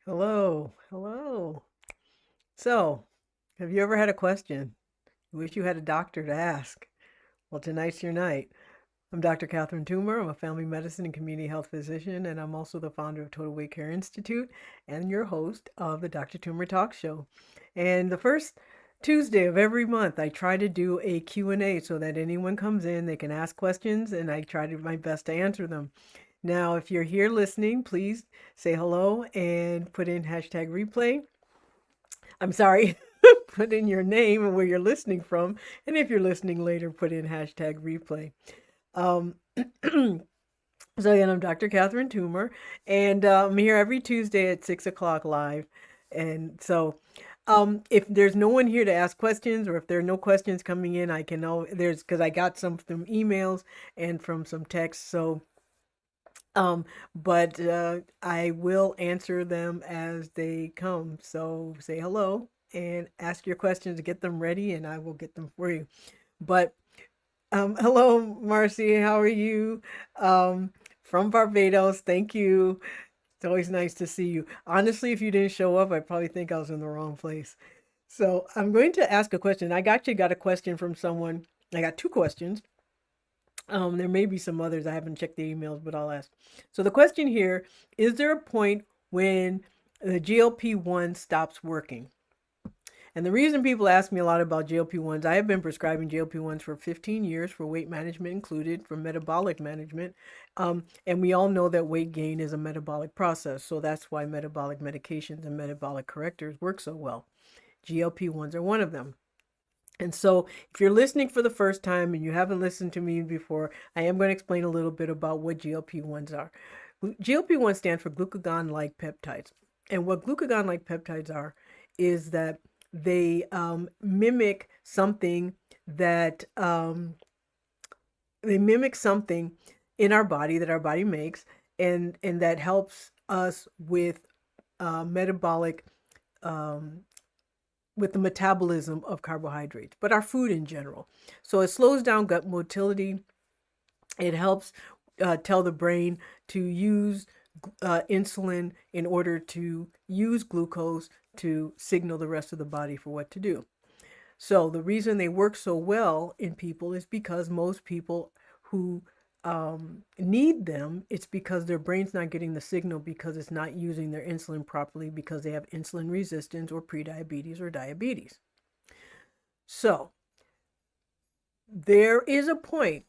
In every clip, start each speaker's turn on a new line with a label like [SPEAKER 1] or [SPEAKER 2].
[SPEAKER 1] Hello, hello. So, have you ever had a question? You wish you had a doctor to ask. Well, tonight's your night. I'm Dr. Catherine Toomer. I'm a family medicine and community health physician, and I'm also the founder of Total Weight Care Institute and your host of the Dr. Toomer Talk Show. And the first Tuesday of every month, I try to do a Q&A so that anyone comes in, they can ask questions, and I try to my best to answer them. Now, if you're here listening, please say hello and put in hashtag replay. I'm sorry, put in your name and where you're listening from. And if you're listening later, put in hashtag replay. Um, so again, I'm Dr. Catherine Toomer, and I'm here every Tuesday at 6 o'clock live. And so if there's no one here to ask questions, or if there are no questions coming in, I can know there's because I got some from emails and from some texts. So um, but I will answer them as they come. So say hello and ask your questions, get them ready, and I will get them for you. But hello, Marcy. How are you? From Barbados. Thank you. It's always nice to see you. Honestly, if you didn't show up, I probably think I was in the wrong place. So I'm going to ask a question. I actually got a question from someone. I got two questions. There may be some others. I haven't checked the emails, but I'll ask. So the question here, is there a point when the GLP-1 stops working? And the reason people ask me a lot about GLP-1s, I have been prescribing GLP-1s for 15 years for weight management included, for metabolic management. And we all know that weight gain is a metabolic process. So that's why metabolic medications and metabolic correctors work so well. GLP-1s are one of them. And so, if you're listening for the first time and you haven't listened to me before, I am going to explain a little bit about what GLP-1s are. GLP-1 stand for glucagon-like peptides. And what glucagon-like peptides are is that they mimic something that they mimic something in our body that our body makes, and that helps us metabolic um, with the metabolism of carbohydrates, but our food in general. So it slows down gut motility. It helps tell the brain to use insulin in order to use glucose to signal the rest of the body for what to do. So the reason they work so well in people is because most people who need them, it's because their brain's not getting the signal because it's not using their insulin properly because they have insulin resistance or prediabetes or diabetes. So there is a point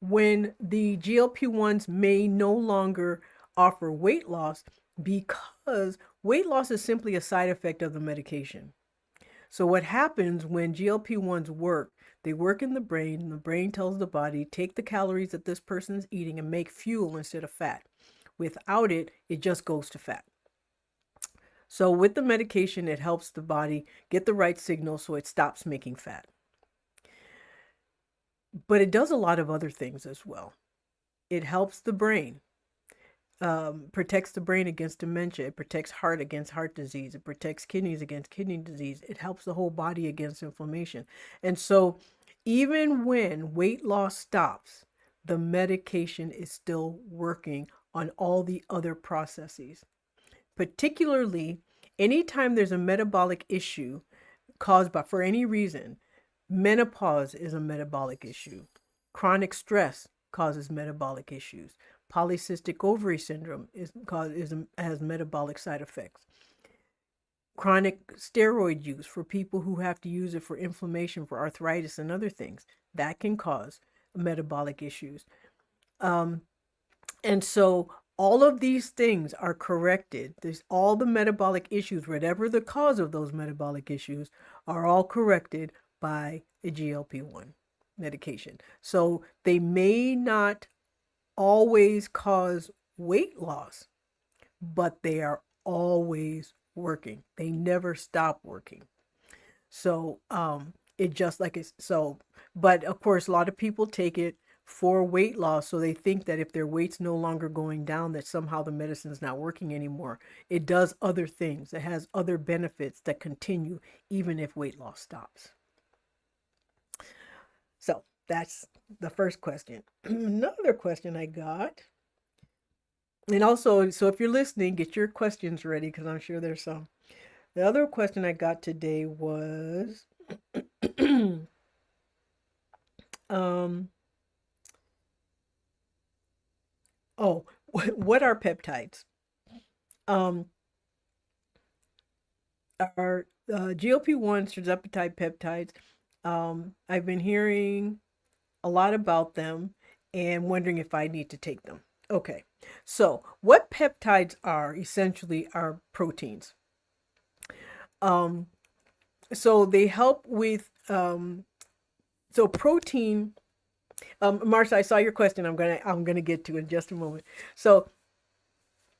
[SPEAKER 1] when the GLP-1s may no longer offer weight loss because weight loss is simply a side effect of the medication. So what happens when GLP-1s work, they work in the brain, and the brain tells the body, take the calories that this person's eating and make fuel instead of fat. Without it, it just goes to fat. So with the medication, it helps the body get the right signal so it stops making fat. But it does a lot of other things as well. It helps the brain. Protects the brain against dementia. It protects heart against heart disease. It protects kidneys against kidney disease. It helps the whole body against inflammation. And so even when weight loss stops, the medication is still working on all the other processes. Particularly, anytime there's a metabolic issue caused by, for any reason, menopause is a metabolic issue. Chronic stress causes metabolic issues. Polycystic ovary syndrome has metabolic side effects. Chronic steroid use for people who have to use it for inflammation, for arthritis and other things, that can cause metabolic issues. And so all of these things are corrected. There's all the metabolic issues, whatever the cause of those metabolic issues, are all corrected by a GLP-1 medication. So they may not always cause weight loss, but they are always working. They never stop working. So it just like it's so, but of course, a lot of people take it for weight loss. So they think that if their weight's no longer going down, that somehow the medicine's not working anymore. It does other things. It has other benefits that continue even if weight loss stops. So that's the first question. Another question I got. And also, so if you're listening, get your questions ready because I'm sure there's some. The other question I got today was, um, oh, what are peptides? Um, are GLP-1 tirzepatide peptides. I've been hearing a lot about them and wondering if I need to take them. Okay, so what peptides are essentially are proteins. Um, so they help with so protein. Marcia, I saw your question. I'm gonna get to in just a moment. So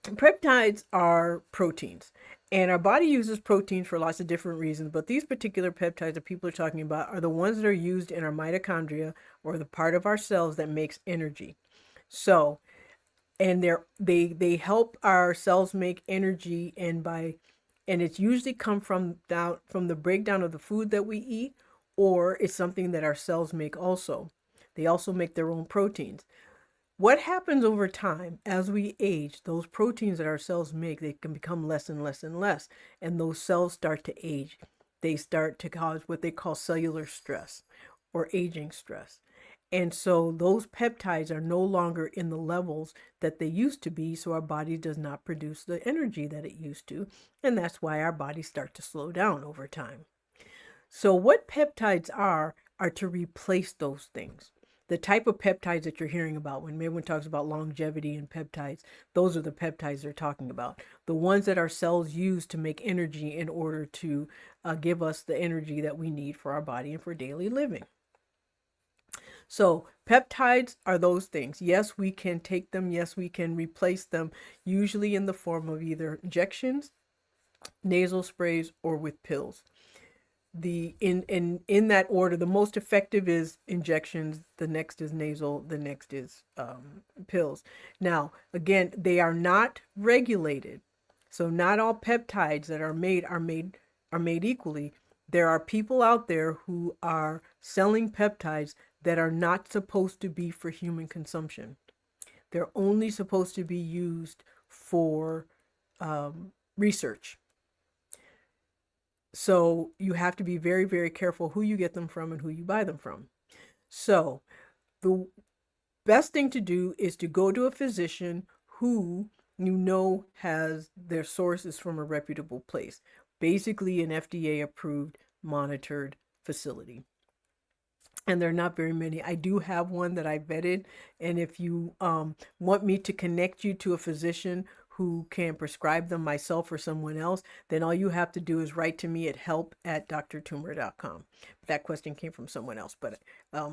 [SPEAKER 1] peptides are proteins, and our body uses proteins for lots of different reasons, but these particular peptides that people are talking about are the ones that are used in our mitochondria, or the part of our cells that makes energy. So, and they help our cells make energy, and it's usually come from down from the breakdown of the food that we eat, or it's something that our cells make also. They also make their own proteins. What happens over time as we age, those proteins that our cells make, they can become less and less and less, and those cells start to age. They start to cause what they call cellular stress or aging stress. And so those peptides are no longer in the levels that they used to be, so our body does not produce the energy that it used to, and that's why our bodies start to slow down over time. So, what peptides are to replace those things. The type of peptides that you're hearing about when everyone talks about longevity and peptides, those are the peptides they're talking about. The ones that our cells use to make energy in order to give us the energy that we need for our body and for daily living. So, peptides are those things. Yes, we can take them. Yes, we can replace them, usually in the form of either injections, nasal sprays, or with pills. In that order, the most effective is injections, the next is nasal, the next is pills. Now again, they are not regulated, so not all peptides that are made equally. There are people out there who are selling peptides that are not supposed to be for human consumption. They're only supposed to be used for research. So you have to be very, very careful who you get them from and who you buy them from. So the best thing to do is to go to a physician who you know has their sources from a reputable place, basically an FDA approved, monitored facility. And there are not very many. I do have one that I vetted, and if you want me to connect you to a physician who can prescribe them, myself or someone else, then all you have to do is write to me at help@drtumor.com. That question came from someone else, but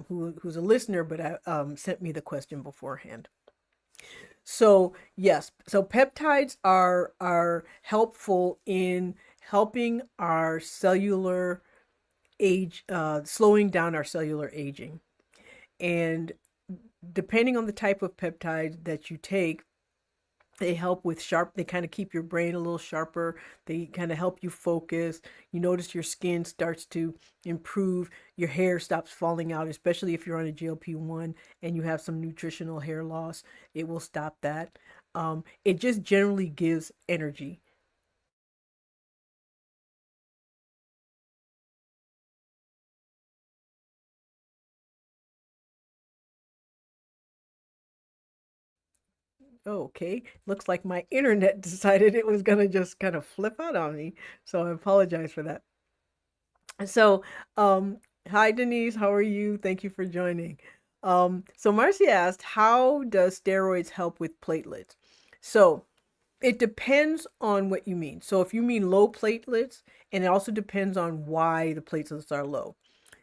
[SPEAKER 1] who's a listener, but sent me the question beforehand. So yes, so peptides are helpful in helping our cellular age, slowing down our cellular aging. And depending on the type of peptide that you take, they help with they kind of keep your brain a little sharper. They kind of help you focus. You notice your skin starts to improve. Your hair stops falling out, especially if you're on a GLP-1 and you have some nutritional hair loss. It will stop that. It just generally gives energy. Okay, looks like my internet decided it was gonna just kind of flip out on me. So I apologize for that. So, hi Denise, how are you? Thank you for joining. So Marcy asked, how does steroids help with platelets? So it depends on what you mean. So if you mean low platelets, and it also depends on why the platelets are low.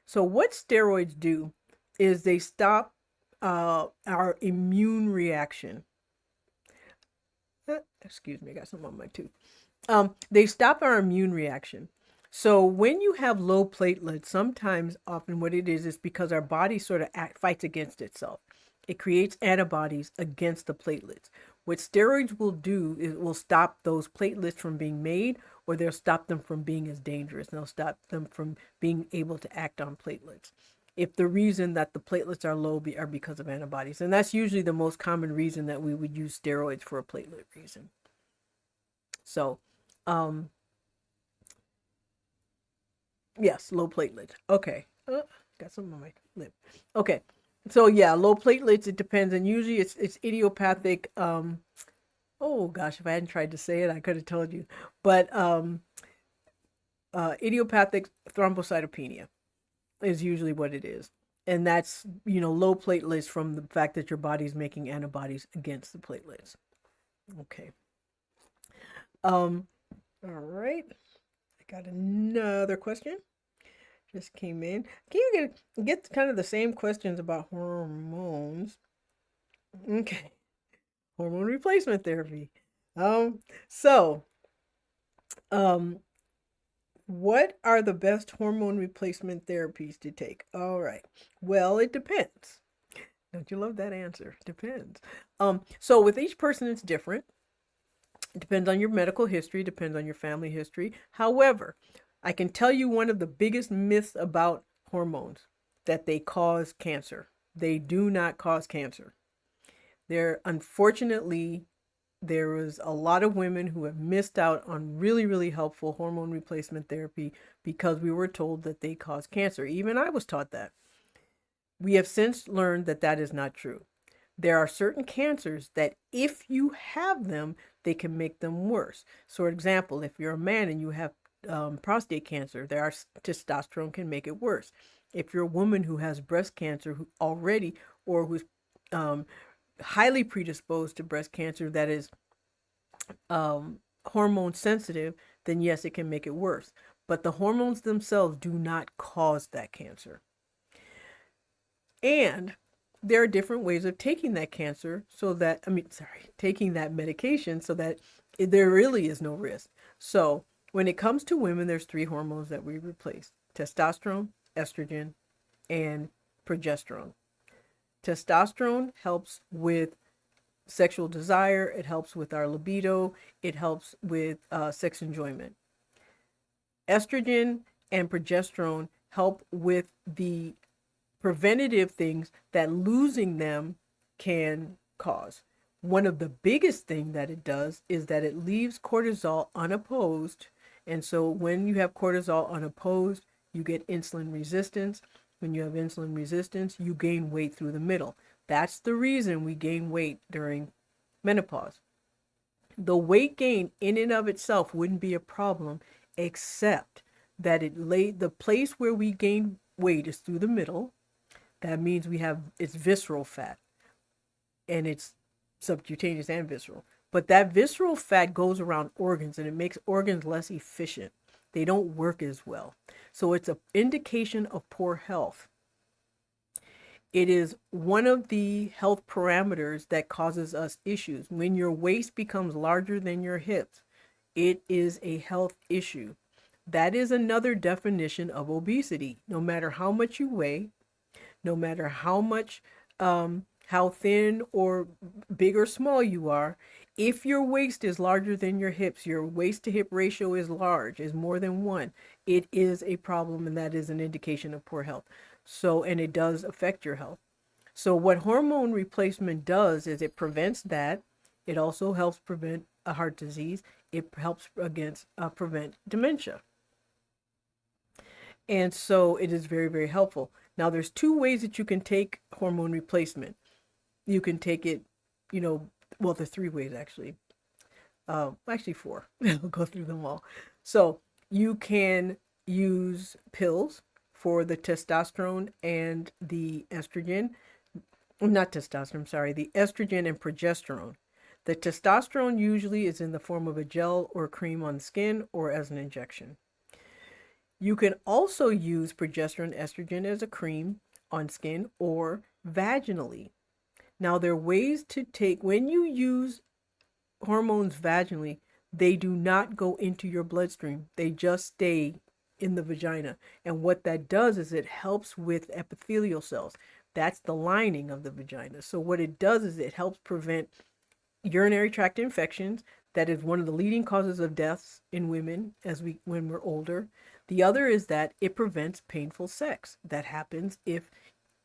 [SPEAKER 1] So what steroids do is they stop our immune reaction. Excuse me, I got something on my tooth. They stop our immune reaction. So when you have low platelets, sometimes, often what it is because our body sort of fights against itself. It creates antibodies against the platelets. What steroids will do is will stop those platelets from being made, or they'll stop them from being as dangerous. And they'll stop them from being able to act on platelets. if the reason that the platelets are low are because of antibodies. And that's usually the most common reason that we would use steroids for a platelet reason. So, yes, low platelets. Okay. Got something on my lip. Okay. So yeah, low platelets, it depends. And usually it's idiopathic. Oh gosh, if I hadn't tried to say it, I could have told you. But idiopathic thrombocytopenia is usually what it is. And that's, low platelets from the fact that your body's making antibodies against the platelets. Okay. All right. I got another question. Just came in. Can you get kind of the same questions about hormones? Okay. Hormone replacement therapy. So, um, what are the best hormone replacement therapies to take? All right. Well, it depends. Don't you love that answer? Depends. So with each person, it's different. It depends on your medical history, depends on your family history. However, I can tell you one of the biggest myths about hormones, that they cause cancer. They do not cause cancer. Unfortunately, there was a lot of women who have missed out on really, really helpful hormone replacement therapy because we were told that they cause cancer. Even I was taught that. We have since learned that that is not true. There are certain cancers that if you have them, they can make them worse. So, for example, if you're a man and you have prostate cancer, testosterone can make it worse. If you're a woman who has breast cancer already, or who's highly predisposed to breast cancer that is hormone sensitive, then yes, it can make it worse. But the hormones themselves do not cause that cancer. And there are different ways of taking that taking that medication so that there really is no risk. So when it comes to women, there's 3 hormones that we replace: testosterone, estrogen, and progesterone. Testosterone helps with sexual desire. It helps with our libido. It helps with sex enjoyment. Estrogen and progesterone help with the preventative things that losing them can cause. One of the biggest things that it does is that it leaves cortisol unopposed. And so when you have cortisol unopposed, you get insulin resistance. When you have insulin resistance, you gain weight through the middle. That's the reason we gain weight during menopause. The weight gain in and of itself wouldn't be a problem, except that the place where we gain weight is through the middle. That means it's visceral fat, and it's subcutaneous and visceral. But that visceral fat goes around organs, and it makes organs less efficient. They don't work as well. So it's an indication of poor health. It is one of the health parameters that causes us issues. When your waist becomes larger than your hips, it is a health issue. That is another definition of obesity. No matter how much you weigh, no matter how thin or big or small you are, if your waist is larger than your hips, your waist to hip ratio is more than 1, it is a problem, and that is an indication of poor health. So, and it does affect your health. So what hormone replacement does is it prevents that. It also helps prevent a heart disease. It helps prevent dementia. And so it is very, very helpful. Now, there's 2 ways that you can take hormone replacement. You can take it, there's 3 ways actually. Actually 4. I'll go through them all. So you can use pills for the testosterone and the estrogen. Not testosterone, sorry, the estrogen and progesterone. The testosterone usually is in the form of a gel or cream on the skin or as an injection. You can also use progesterone estrogen as a cream on skin or vaginally. Now, there are ways to take, when you use hormones vaginally, they do not go into your bloodstream. They just stay in the vagina. And what that does is it helps with epithelial cells. That's the lining of the vagina. So what it does is it helps prevent urinary tract infections. That is one of the leading causes of deaths in women when we're older. The other is that it prevents painful sex. That happens if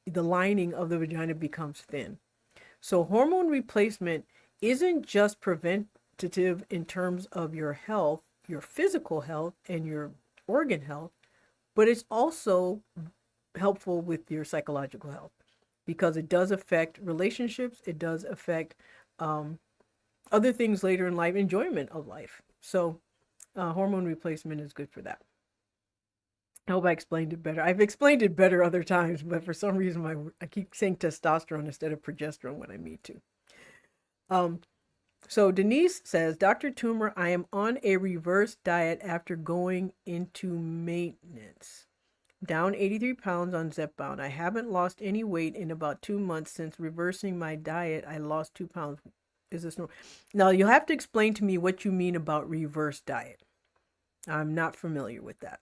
[SPEAKER 1] the lining of the vagina becomes thin. So hormone replacement isn't just preventative in terms of your health, your physical health, and your organ health, but it's also helpful with your psychological health because it does affect relationships. It does affect other things later in life, enjoyment of life. So hormone replacement is good for that. I hope I explained it better. I've explained it better other times, but for some reason I keep saying testosterone instead of progesterone when I need to. So Denise says, Dr. Toomer, I am on a reverse diet after going into maintenance. Down 83 pounds on Zepbound. I haven't lost any weight in about 2 months since reversing my diet. I lost 2 pounds. Is this normal? Now, you'll have to explain to me what you mean about reverse diet. I'm not familiar with that.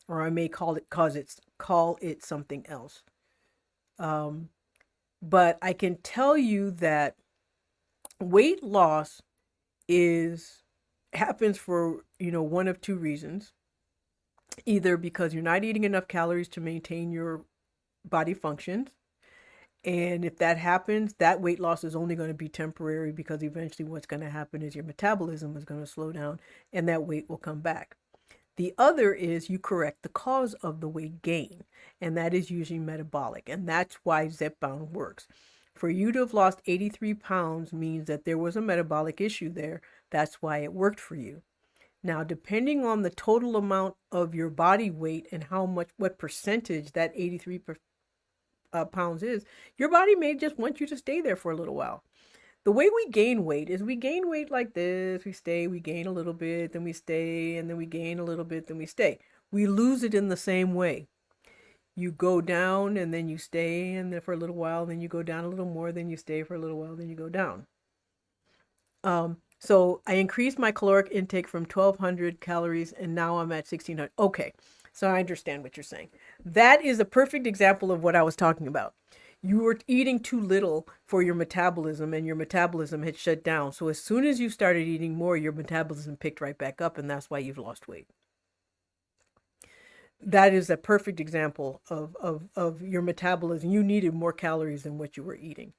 [SPEAKER 1] Or I may call it something else. But I can tell you that weight loss happens for, one of two reasons. Either because you're not eating enough calories to maintain your body functions. And if that happens, that weight loss is only going to be temporary because eventually what's going to happen is your metabolism is going to slow down and that weight will come back. The other is you correct the cause of the weight gain, and that is usually metabolic. And that's why Zepbound works. For you to have lost 83 pounds means that there was a metabolic issue there. That's why it worked for you. Now, depending on the total amount of your body weight and what percentage that 83 pounds is, your body may just want you to stay there for a little while. The way we gain weight is we gain weight like this. We gain a little bit, then we stay, and then we gain a little bit, then we stay. We lose it in the same way. You go down and then you stay and then for a little while, then you go down a little more, then you stay for a little while, then you go down. So I increased my caloric intake from 1,200 calories and now I'm at 1,600. Okay, so I understand what you're saying. That is a perfect example of what I was talking about. You were eating too little for your metabolism and your metabolism had shut down. So as soon as you started eating more, your metabolism picked right back up and that's why you've lost weight. That is a perfect example of your metabolism. You needed more calories than what you were eating.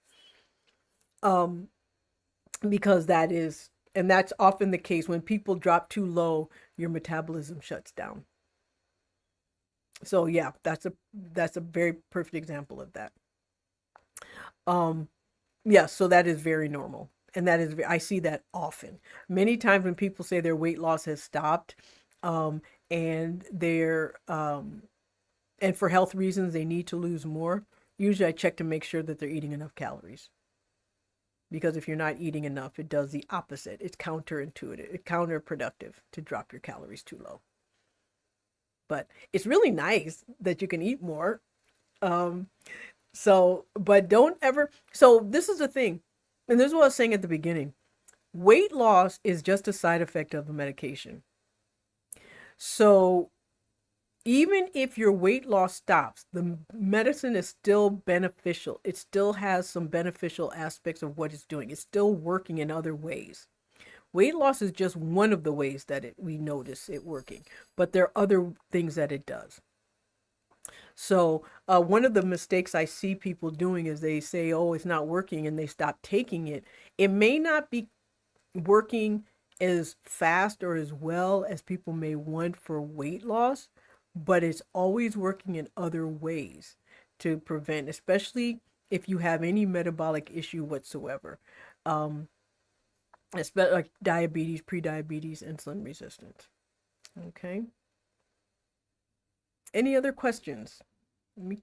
[SPEAKER 1] Because that's often the case when people drop too low, your metabolism shuts down. So yeah, that's a very perfect example of that. Yeah, so that is very normal. And I see that often. Many times when people say their weight loss has stopped, and and for health reasons they need to lose more, usually I check to make sure that they're eating enough calories. Because if you're not eating enough, it does the opposite. It's counterintuitive, it's counterproductive to drop your calories too low. But it's really nice that you can eat more. But don't ever. So this is the thing, and this is what I was saying at the beginning. Weight loss is just a side effect of the medication. So even if your weight loss stops, the medicine is still beneficial. It still has some beneficial aspects of what it's doing. It's still working in other ways. Weight loss is just one of the ways that we notice it working, but there are other things that it does. So one of the mistakes I see people doing is they say, oh, it's not working, and they stop taking it. It may not be working as fast or as well as people may want for weight loss, but it's always working in other ways to prevent, especially if you have any metabolic issue whatsoever, especially like diabetes, prediabetes, insulin resistance. Okay. Any other questions?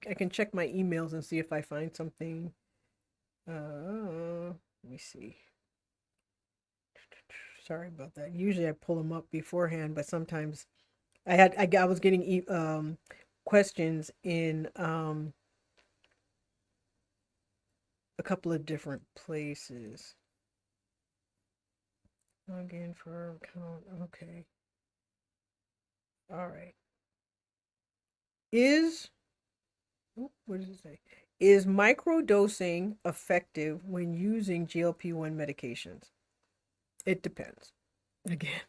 [SPEAKER 1] I can check my emails and see if I find something. Let me see. Sorry about that. Usually I pull them up beforehand, but sometimes I was getting questions in a couple of different places. Log in for account. Okay. All right. What does it say? Is microdosing effective when using GLP-1 medications? It depends. Again,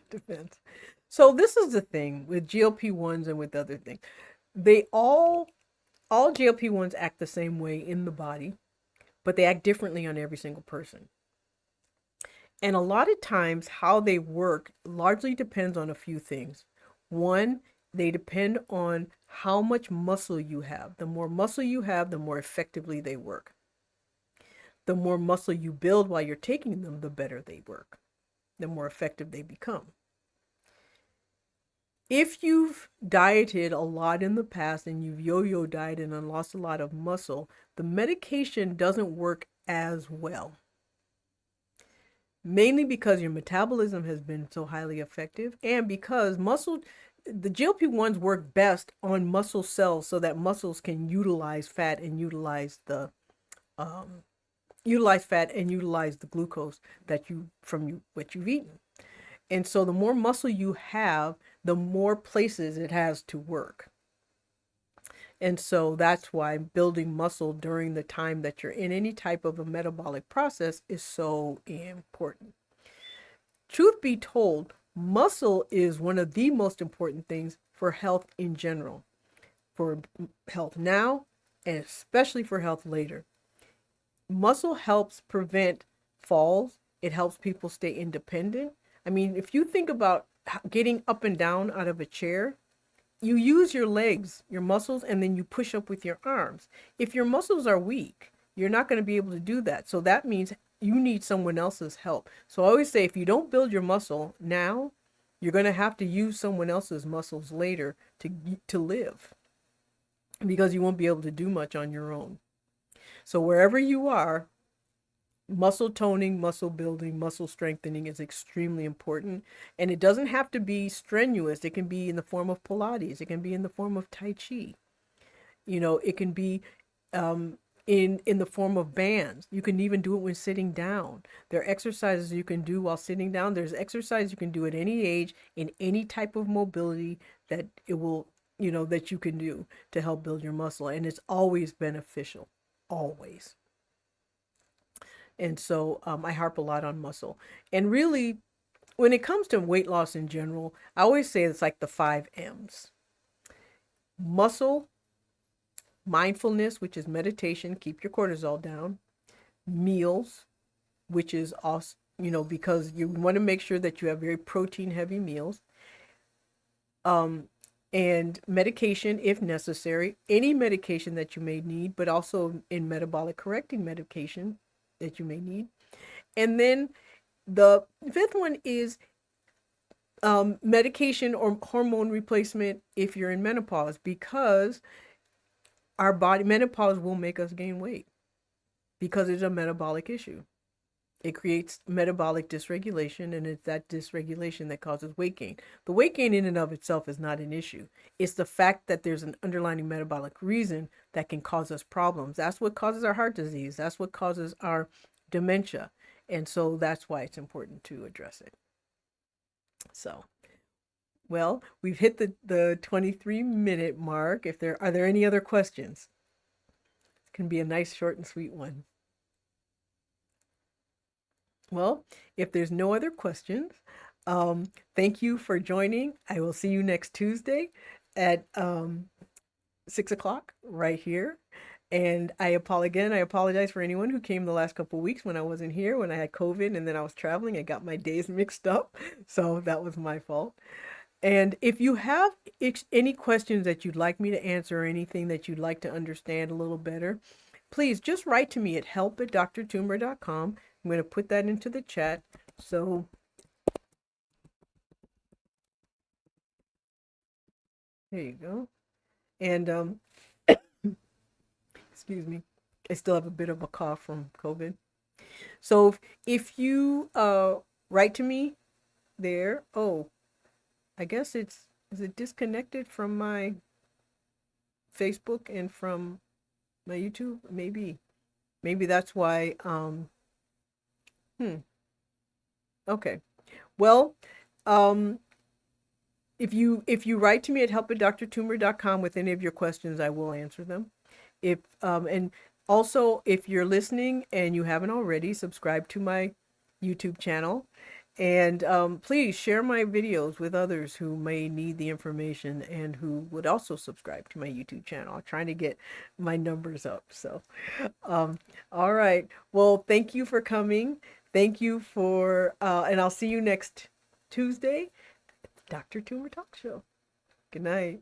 [SPEAKER 1] Depends. So this is the thing with GLP-1s and with other things. They all GLP-1s act the same way in the body, but they act differently on every single person. And a lot of times how they work largely depends on a few things. One, they depend on how much muscle you have. The more muscle you have, the more effectively they work. The more muscle you build while you're taking them, the better they work, the more effective they become. If you've dieted a lot in the past and you've yo-yo dieted and lost a lot of muscle, the medication doesn't work as well. Mainly because your metabolism has been so highly effective and because the GLP-1s work best on muscle cells so that muscles can utilize fat and utilize the glucose what you've eaten. And so the more muscle you have, the more places it has to work. And so that's why building muscle during the time that you're in any type of a metabolic process is so important. Truth be told, muscle is one of the most important things for health in general, for health now, and especially for health later. Muscle helps prevent falls. It helps people stay independent. I mean, if you think about getting up and down out of a chair, you use your legs, your muscles, and then you push up with your arms. If your muscles are weak, you're not going to be able to do that. So that means you need someone else's help. So I always say, if you don't build your muscle now, you're going to have to use someone else's muscles later to live, because you won't be able to do much on your own. So wherever you are, muscle toning, muscle building, muscle strengthening is extremely important. And it doesn't have to be strenuous. It can be in the form of Pilates. It can be in the form of Tai Chi. It can be in the form of bands. You can even do it when sitting down. There are exercises you can do while sitting down. There's exercise you can do at any age, in any type of mobility that that you can do to help build your muscle. And it's always beneficial, always. And so I harp a lot on muscle. And really, when it comes to weight loss in general, I always say it's like the 5 M's. Muscle, mindfulness, which is meditation, keep your cortisol down. Meals, which is also, because you want to make sure that you have very protein heavy meals. And medication if necessary, any medication that you may need, but also in metabolic correcting medication that you may need. And then the fifth one is medication or hormone replacement if you're in menopause, because menopause will make us gain weight because it's a metabolic issue. It creates metabolic dysregulation, and it's that dysregulation that causes weight gain. The weight gain in and of itself is not an issue. It's the fact that there's an underlying metabolic reason that can cause us problems. That's what causes our heart disease. That's what causes our dementia. And so that's why it's important to address it. So, well, we've hit the 23-minute mark. Are there any other questions? It can be a nice, short, and sweet one. Well, if there's no other questions, thank you for joining. I will see you next Tuesday at 6 o'clock right here. And I apologize for anyone who came the last couple of weeks when I wasn't here, when I had COVID and then I was traveling. I got my days mixed up. So that was my fault. And if you have any questions that you'd like me to answer, or anything that you'd like to understand a little better, please just write to me at help@drtoomer.com. I'm going to put that into the chat. So there you go. And excuse me, I still have a bit of a cough from COVID. So if you write to me there, I guess is it disconnected from my Facebook and from my YouTube? Maybe that's why. Okay. Well, if you write to me at help@drtoomer.com with any of your questions, I will answer them. And also, if you're listening and you haven't already, subscribe to my YouTube channel And please share my videos with others who may need the information and who would also subscribe to my YouTube channel. I'm trying to get my numbers up. So, um, all right. Well, thank you for coming. Thank you for, and I'll see you next Tuesday, Dr. Tumor Talk Show. Good night.